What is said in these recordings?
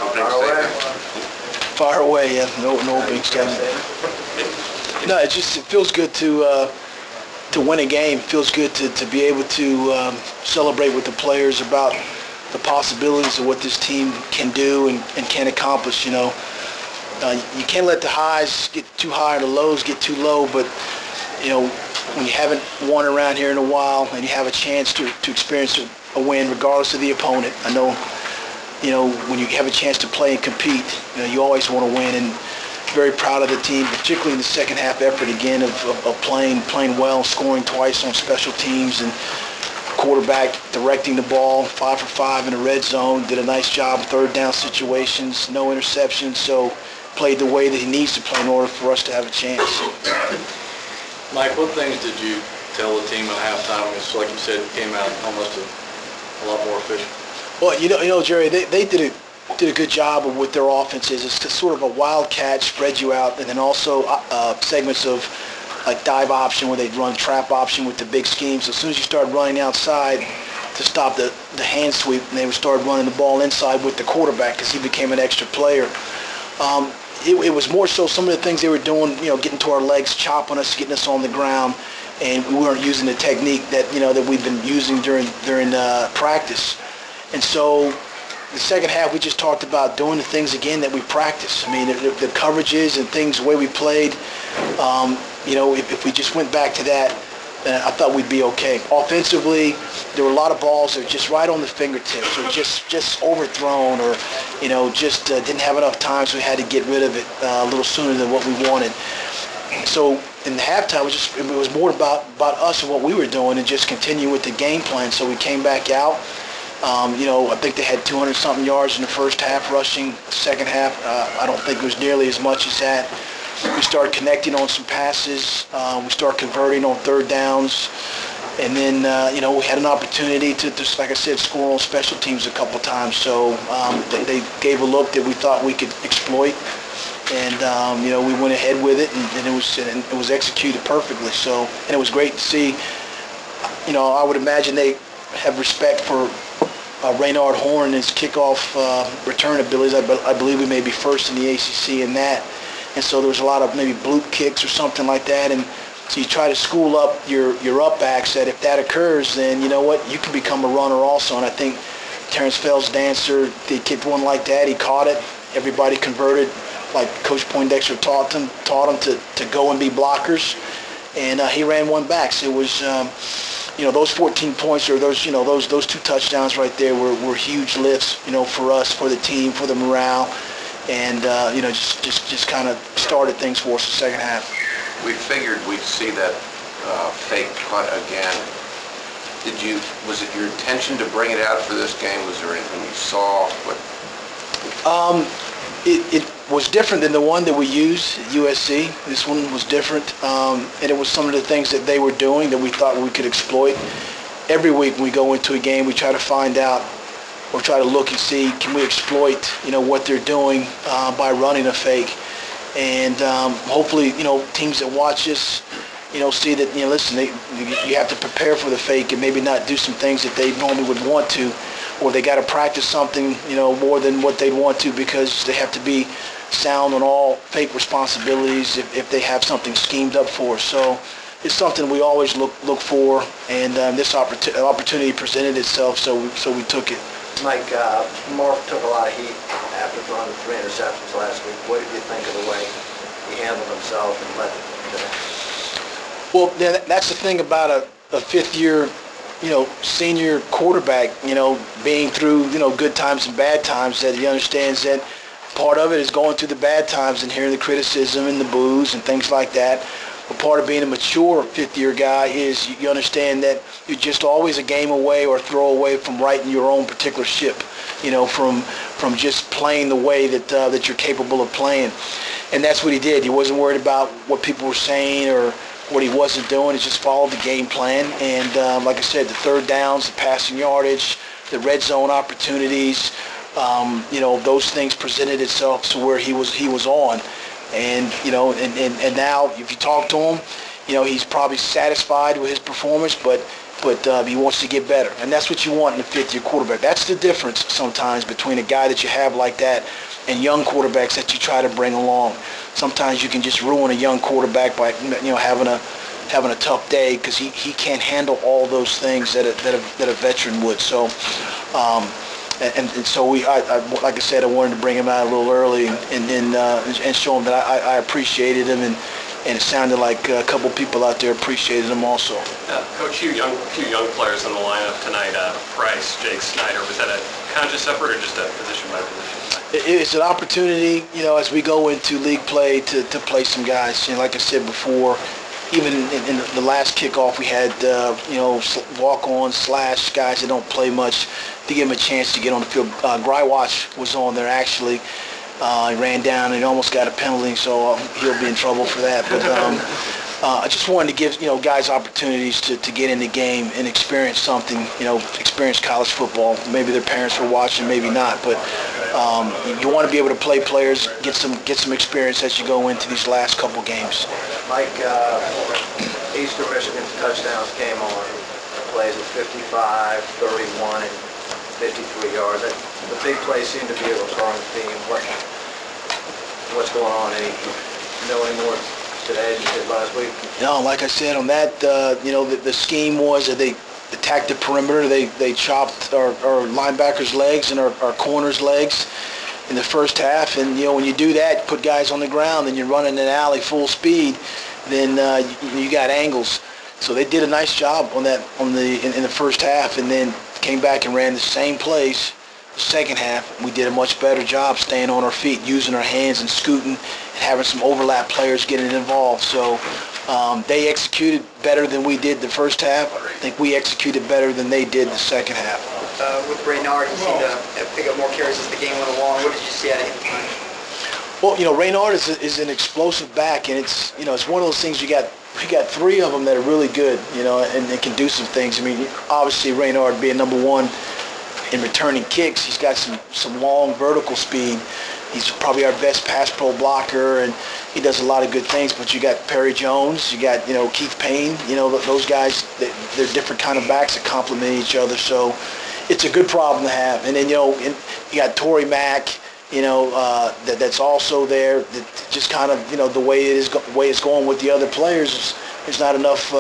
Opening statement. Fire away, yeah. No big statement. No, it feels good to win a game. It feels good to be able to celebrate with the players about the possibilities of what this team can do and can accomplish. You can't let the highs get too high or the lows get too low, but when you haven't won around here in a while and you have a chance to experience a win regardless of the opponent, I know when you have a chance to play and compete, you always want to win, and very proud of the team, particularly in the second half effort again of playing well, scoring twice on special teams, and quarterback directing the ball 5 for 5 in the red zone, did a nice job third down situations, no interceptions, so played the way that he needs to play in order for us to have a chance. Mike, what things did you tell the team at halftime? It's like you said, it came out almost a lot more efficient. Well, Jerry, they did a good job of what their offense is. It's sort of a wildcat, spread you out, and then also segments of like dive option where they'd run trap option with the big schemes. As soon as you start running outside to stop the hand sweep, and they would start running the ball inside with the quarterback because he became an extra player. It was more so some of the things they were doing, getting to our legs, chopping us, getting us on the ground, and we weren't using the technique that that we've been using during practice. And so the second half, we just talked about doing the things again that we practice. I mean, the coverages and things, the way we played, if we just went back to that, I thought we'd be okay. Offensively, there were a lot of balls that were just right on the fingertips, or just overthrown, or just didn't have enough time, so we had to get rid of it a little sooner than what we wanted. So in the halftime, it was more about us and what we were doing, and just continue with the game plan. So we came back out. I think they had 200-something yards in the first half rushing. The second half, I don't think it was nearly as much as that. We started connecting on some passes. We started converting on third downs. And then, we had an opportunity to, just like I said, score on special teams a couple times. So they gave a look that we thought we could exploit. And, we went ahead with it, and it was executed perfectly. So, and it was great to see. I would imagine they have respect for Raynard Horn and his kickoff return abilities. I believe we may be first in the ACC in that. And so there was a lot of maybe bloop kicks or something like that. And so you try to school up your up backs that if that occurs, then you know what, you can become a runner also. And I think Terrence Fell's dancer, they kicked one like that. He caught it. Everybody converted, like Coach Poindexter taught them to go and be blockers. And he ran one back. So it was... those 14 points or those 2 touchdowns right there were huge lifts, for us, for the team, for the morale, and just kind of started things for us the second half. We figured we'd see that fake punt again. Was it your intention to bring it out for this game? Was there anything you saw? It was different than the one that we used at USC. This one was different, and it was some of the things that they were doing that we thought we could exploit. Every week when we go into a game, we try to find out or try to look and see, can we exploit, what they're doing by running a fake. And hopefully, teams that watch us, see that, listen, you have to prepare for the fake and maybe not do some things that they normally would want to, or they got to practice something, more than what they'd want to because they have to be sound on all fake responsibilities if they have something schemed up for. So it's something we always look for, and this opportunity presented itself, so we took it. Mike, Mark took a lot of heat after throwing 3 interceptions last week. What did you think of the way he handled himself and led it? Well, that's the thing about a fifth-year senior quarterback, being through, good times and bad times, that he understands that part of it is going through the bad times and hearing the criticism and the boos and things like that. But part of being a mature fifth-year guy is you understand that you're just always a game away or throw away from righting your own particular ship, from just playing the way that you're capable of playing. And that's what he did. He wasn't worried about what people were saying or what he wasn't doing. He just followed the game plan. And like I said, the third downs, the passing yardage, the red zone opportunities, those things presented itself to where he was on. And, and now if you talk to him, he's probably satisfied with his performance, but but he wants to get better. And that's what you want in a fifth-year quarterback. That's the difference sometimes between a guy that you have like that and young quarterbacks that you try to bring along. Sometimes you can just ruin a young quarterback by having a tough day because he can't handle all those things that a veteran would. So. So like I said, I wanted to bring him out a little early and show him that I appreciated him, and it sounded like a couple people out there appreciated him also. Coach, few young players in the lineup tonight. Price, Jake Snyder. Was that a conscious effort or just a position by position? It's an opportunity, as we go into league play to play some guys. Like I said before, even in the last kickoff, we had walk-on / guys that don't play much to give them a chance to get on the field. Grywatch was on there actually. He ran down and he almost got a penalty, so he'll be in trouble for that. But I just wanted to give guys opportunities to get in the game and experience something. Experience college football. Maybe their parents were watching, maybe not. But you want to be able to play players, get some experience as you go into these last couple games. Mike, Eastern Michigan's touchdowns came on plays of 55, 31, and 53 yards. The big plays seem to be a recurring theme. What's going on? Know any more today as you did last week? No, like I said, on that, the scheme was that they attacked the perimeter. They chopped our linebackers' legs and our corners' legs in the first half. And, when you do that, put guys on the ground and you're running an alley full speed, then you got angles. So they did a nice job on that in the first half, and then came back and ran the same plays the second half. We did a much better job staying on our feet, using our hands and scooting, and having some overlap players getting involved. So they executed better than we did the first half. I think we executed better than they did the second half. With Raynard, he seemed to pick up more carries as the game went along. What did you see out of him tonight? Well, Raynard is an explosive back, and it's one of those things we got three of them that are really good, and can do some things. I mean, obviously Raynard being number one in returning kicks, he's got some long vertical speed. He's probably our best pass pro blocker, and he does a lot of good things. But you got Perry Jones, you got Keith Payne. Those guys, they're different kind of backs that complement each other. So it's a good problem to have. And then you got Torrey Mack. That's also there. That just kind of the way it's going with the other players. There's not enough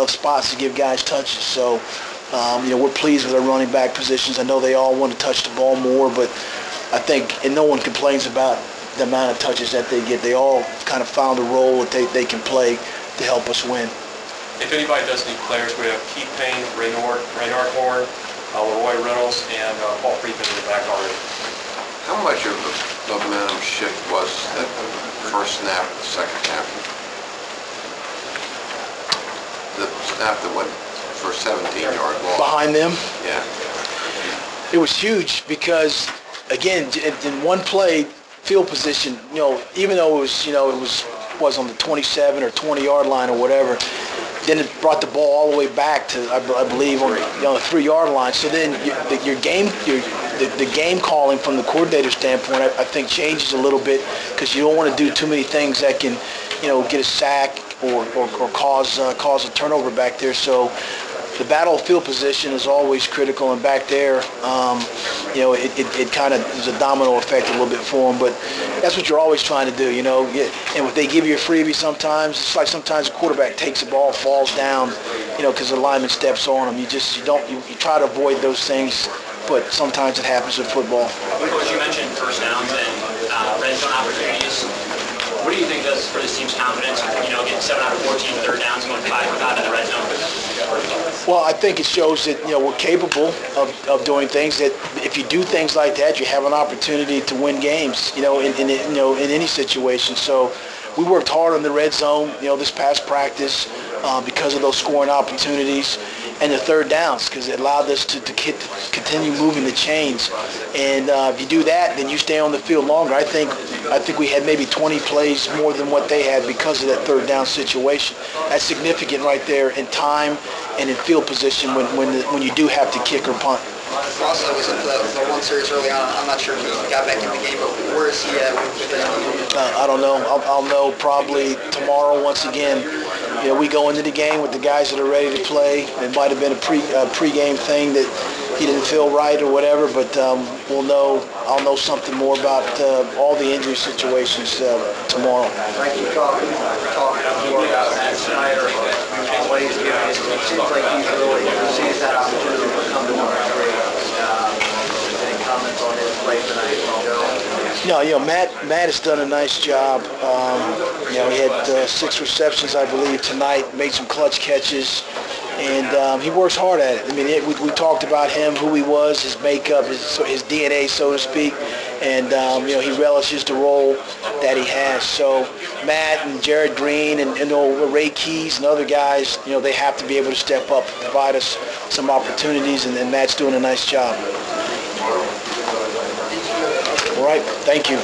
spots to give guys touches. So we're pleased with our running back positions. I know they all want to touch the ball more, but I think, and no one complains about the amount of touches that they get. They all kind of found a role that they can play to help us win. If anybody does need players, we have Keith Payne, Raynard Horn, Leroy Reynolds, and Paul Friedman in the back already. How much of the momentum shift was that first snap, the second half? The snap that went for a 17-yard loss. Behind them? Yeah. It was huge because, again, in one play, field position, even though it was on the 27 or 20-yard line or whatever, then it brought the ball all the way back to, I believe, on the 3-yard line. So then the game calling from the coordinator standpoint, I think, changes a little bit because you don't want to do too many things that can, get a sack or cause a turnover back there. So the battle of field position is always critical, and back there, it kind of is a domino effect a little bit for them. But that's what you're always trying to do, And if they give you a freebie sometimes, it's like sometimes a quarterback takes the ball, falls down, because the lineman steps on him. You try to avoid those things, but sometimes it happens in football. Coach, you mentioned first downs and red zone opportunities. What do you think does for this team's confidence? Getting 7 out of 14 third downs, going 5 without in the red zone. Well, I think it shows that we're capable of doing things. That if you do things like that, you have an opportunity to win games. In any situation. So we worked hard on the red zone. This past practice because of those scoring opportunities and the third downs, because it allowed us to continue moving the chains. And if you do that, then you stay on the field longer. I think we had maybe 20 plays more than what they had because of that third down situation. That's significant right there in time and in field position when you do have to kick or punt. Rosso was in the one series early on. I'm not sure if he got back in the game, but where is he at with that? I don't know. I'll know probably tomorrow once again. we go into the game with the guys that are ready to play. It might have been a pre-game thing that he didn't feel right or whatever, but I'll know something more about all the injury situations tomorrow. Like you talked more about Matt Snyder and what he's doing. It seems like he's really sees that opportunity to come to number 3. Any comments on his play tonight, Joe? No, Matt has done a nice job. He had 6 receptions, I believe, tonight, made some clutch catches, and he works hard at it. I mean, we talked about him, who he was, his makeup, his DNA, so to speak, and, he relishes the role that he has. So Matt and Jared Green and Ray Keys and other guys, they have to be able to step up and provide us some opportunities, and Matt's doing a nice job. All right, thank you.